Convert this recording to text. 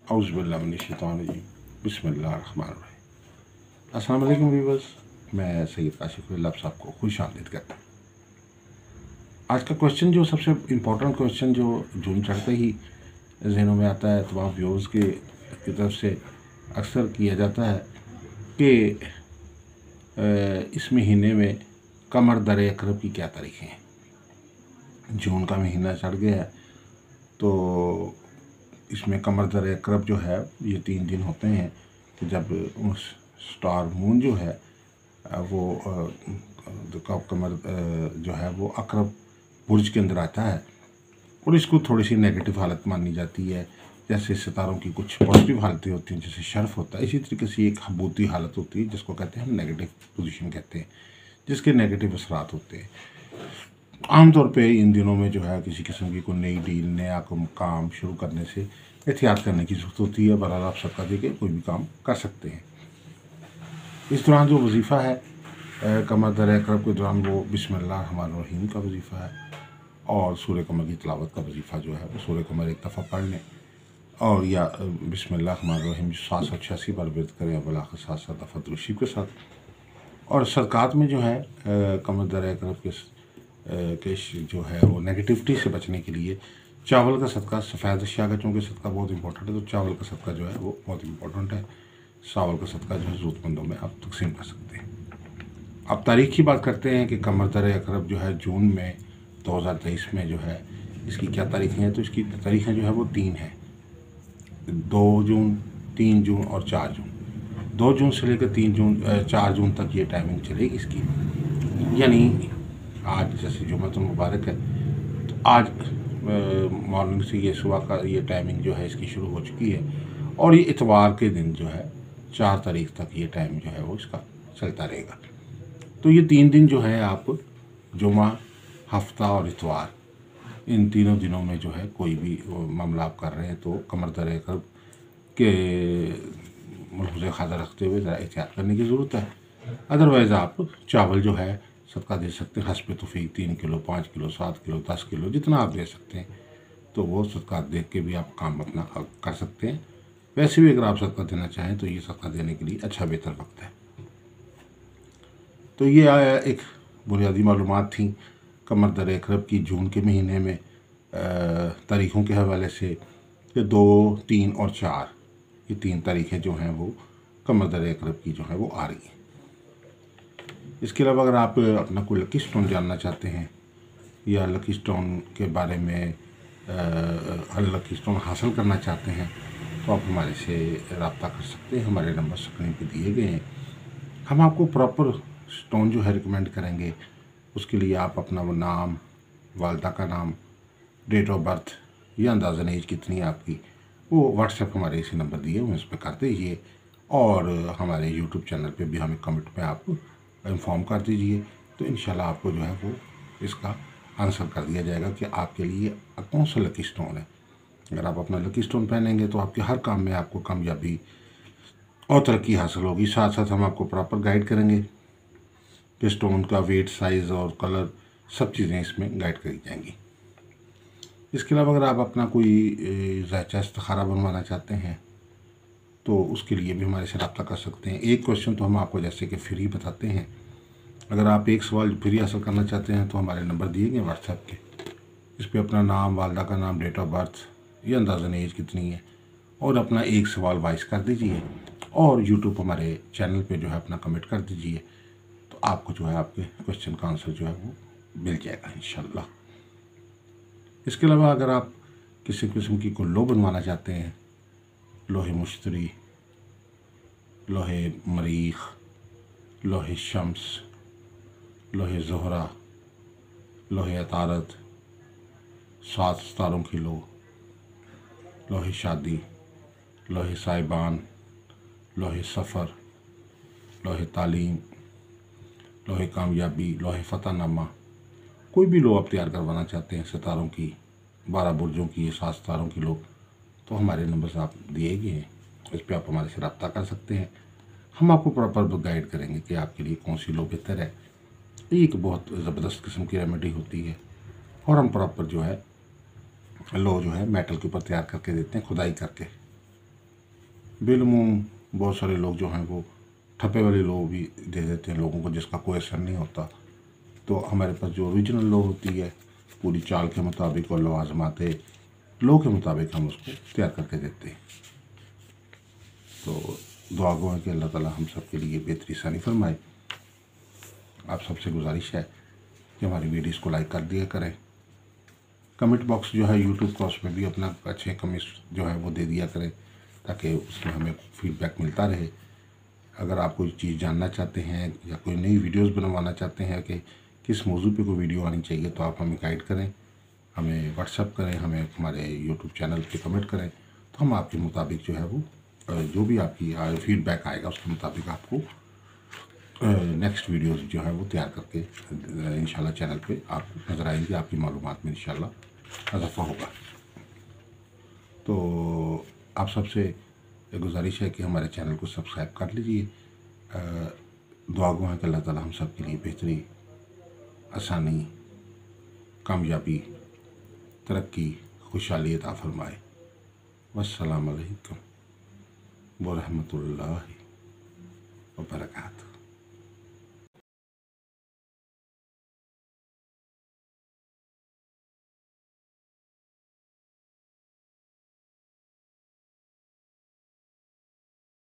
औज़ुबिल्लाहिमिनश्शैतानिर्रजीम बिस्मिल्लाहिर्रहमानिर्रहीम। अस्सलाम वालेकुम व्यूअर्स, मैं सैयद काशिफ आप सबको खुश आमदीद करता हूँ। आज का क्वेश्चन जो सबसे इम्पोर्टेंट क्वेश्चन जो जून चढ़ते ही जहनों में आता है तमाम व्यूअर्स की तरफ से अक्सर किया जाता है कि इस महीने में कमर दर अकरब की क्या तारीखें हैं। जून का महीना चढ़ गया है तो इसमें कमर दर अकरब जो है ये 3 दिन होते हैं कि जब स्टार मून जो है वो कमर जो है वो अकरब बुर्ज के अंदर आता है और इसको थोड़ी सी नेगेटिव हालत मानी जाती है। जैसे सितारों की कुछ पॉजिटिव हालतें होती हैं जैसे शर्फ होता है, इसी तरीके से एक हबूती हालत होती है जिसको कहते हैं हम नेगेटिव पोजीशन कहते हैं, जिसके नेगेटिव असरात होते हैं। आमतौर पे इन दिनों में जो है किसी किस्म की कोई नई डील नया काम शुरू करने से एहतियात करने की ज़रूरत होती है। बहरहाल आप सदका दे के कोई भी काम कर सकते हैं। इस दौरान जो वजीफ़ा है कमर दर अकरब के दौरान वो बिस्मिल्लाहिर्रहमानिर्रहीम का वजीफ़ा है और सूरह कमर की तिलावत का वजीफ़ा जो है वो सूरह कमर एक दफ़ा पढ़ लें और या बिस्मिल्लाहिर्रहमानिर्रहीम 786 बार विर्द करें बलाखिर 7 दफ़ा दुरूद शरीफ के साथ। और सदक़ात में जो है कमर दर अकरब के जो है वो नेगेटिविटी से बचने के लिए चावल का सदका, सफ़ेद अशिया का चूँकि सदका बहुत इंपॉर्टेंट है तो चावल का सदका जो है वो बहुत इंपॉर्टेंट है। चावल का सदका जो है ज़रूरतमंदों में आप तकसीम कर सकते हैं। अब तारीख़ की बात करते हैं कि कमर दर अकरब जो है जून में 2023 में जो है इसकी क्या तारीखें हैं। तो इसकी तारीखें जो है वो 3 हैं, 2 जून, 3 जून और 4 जून। 2 जून से लेकर 4 जून तक ये टाइमिंग चलेगी इसकी, यानी आज जैसे जुम्मतुल मुबारक है तो आज मॉर्निंग से ये सुबह का ये टाइमिंग जो है इसकी शुरू हो चुकी है और ये इतवार के दिन जो है 4 तारीख तक ये टाइम जो है वो इसका चलता रहेगा। तो ये 3 दिन जो है आप जुमा, हफ्ता और इतवार, इन तीनों दिनों में जो है कोई भी मामला आप कर रहे हैं तो कमर दर अकरब के मलहूज़ ख़ातिर रखते हुए ज़रा एहतियात करने की ज़रूरत है। अदरवाइज़ आप चावल जो है सदका दे सकते हैं हस्ब तौफ़ीक 3 किलो, 5 किलो, 7 किलो, 10 किलो जितना आप दे सकते हैं तो वो सदका देख के भी आप काम अपना कर सकते हैं। वैसे भी अगर आप सदका देना चाहें तो ये सदका देने के लिए अच्छा बेहतर वक्त है। तो ये एक बुनियादी मालूमात थी कमर दर अकरब की जून के महीने में तारीख़ों के हवाले से कि 2, 3 और 4 ये 3 तारीखें जो हैं वो कमर दर अकरब की जो है वो आ रही हैं। इसके अलावा अगर आप अपना कोई लकी स्टोन जानना चाहते हैं या लकी स्टोन के बारे में लकी स्टोन हासिल करना चाहते हैं तो आप हमारे से रब्ता कर सकते हैं। हमारे नंबर स्क्रीन पे दिए गए हैं। हम आपको प्रॉपर स्टोन जो है रिकमेंड करेंगे। उसके लिए आप अपना वो नाम, वालदा का नाम, डेट ऑफ बर्थ या अंदाज़न एज कितनी है आपकी, वो व्हाट्सएप हमारे इसी नंबर दिए हुए उस पर कर दीजिए और हमारे यूट्यूब चैनल पे भी हमें कमेंट में आप इन्फॉर्म कर दीजिए। तो इंशाल्लाह आपको जो है वो इसका आंसर कर दिया जाएगा कि आपके लिए कौन सा लकी स्टोन है। अगर आप अपना लकी स्टोन पहनेंगे तो आपके हर काम में आपको कामयाबी और तरक्की हासिल होगी। साथ साथ हम आपको प्रॉपर गाइड करेंगे कि स्टोन का वेट, साइज़ और कलर सब चीज़ें इसमें गाइड करी जाएंगी। इसके अलावा अगर आप अपना कोई ज़ायचा इस्तिखारा बनवाना चाहते हैं तो उसके लिए भी हमारे से रब्ता कर सकते हैं। एक क्वेश्चन तो हम आपको जैसे कि फ्री बताते हैं। अगर आप एक सवाल फ्री हासिल करना चाहते हैं तो हमारे नंबर दिए गए व्हाट्सएप के, इस पर अपना नाम, वालदा का नाम, डेट ऑफ बर्थ या अंदाज़न एज कितनी है और अपना एक सवाल वॉइस कर दीजिए और यूट्यूब हमारे चैनल पे जो है अपना कमेंट कर दीजिए तो आपको जो है आपके क्वेश्चन का आंसर जो है वो मिल जाएगा इंशाल्लाह। इसके अलावा अगर आप किसी किस्म की कोई लो बनवाना चाहते हैं, लोहे मुश्तरी, लोहे मरीख, लोहे शम्स, लोहे ज़ोहरा, लोहे अतारत, 7 सितारों की लो, लोहे शादी, लोहे साइबान, लोहे सफ़र, लोहे तालीम, लोहे कामयाबी, लोहे फ़तहनामा, कोई भी लो आप तैयार करवाना चाहते हैं सितारों की, 12 बुर्जों की, 7 सितारों की लो, तो हमारे नंबर आप दिए गए हैं, इस पर आप हमारे से रब्ता कर सकते हैं। हम आपको प्रॉपर गाइड करेंगे कि आपके लिए कौन सी लो बेहतर है। एक बहुत ज़बरदस्त किस्म की रेमेडी होती है और हम प्रॉपर जो है लो जो है मेटल के ऊपर तैयार करके देते हैं, खुदाई करके। बिलमूम बहुत सारे लोग जो हैं वो ठप्पे वाले लोग भी दे देते हैं लोगों को, जिसका कोई असर नहीं होता। तो हमारे पास जो ओरिजिनल लो होती है पूरी चाल के मुताबिक और लो आजमाते लो के मुताबिक हम उसको तैयार करके देते हैं। तो दुआ गो है कि अल्लाह ताला हम सब के लिए बेहतरी आसानी फरमाए। आप सबसे गुजारिश है कि हमारी वीडियोस को लाइक कर दिया करें। कमेंट बॉक्स जो है यूट्यूब का, उसमें भी अपना अच्छे कमेंट्स जो है वो दे दिया करें, ताकि उसमें हमें फीडबैक मिलता रहे। अगर आप कोई चीज़ जानना चाहते हैं या कोई नई वीडियोस बनवाना चाहते हैं कि किस मौजू पे कोई वीडियो आनी चाहिए, तो आप हमें गाइड करें, हमें व्हाट्सअप करें, हमें हमारे यूट्यूब चैनल पे कमेंट करें। तो हम आपके मुताबिक जो है वो जो भी आपकी फीडबैक आएगा उसके मुताबिक आपको नेक्स्ट वीडियोस जो है वो तैयार करके इंशाल्लाह चैनल पे आपको नज़र आएंगी। आपकी मालूमात में इंशाल्लाह इजाफा होगा। तो आप सबसे गुजारिश है कि हमारे चैनल को सब्सक्राइब कर लीजिए। दुआ गो है कि अल्लाह ताला हम सब के लिए बेहतरी, आसानी, कामयाबी, तरक्की, खुशहाली अता फरमाए। वस्सलाम अलैकुम व रहमतुल्लाहि व बरकातहू।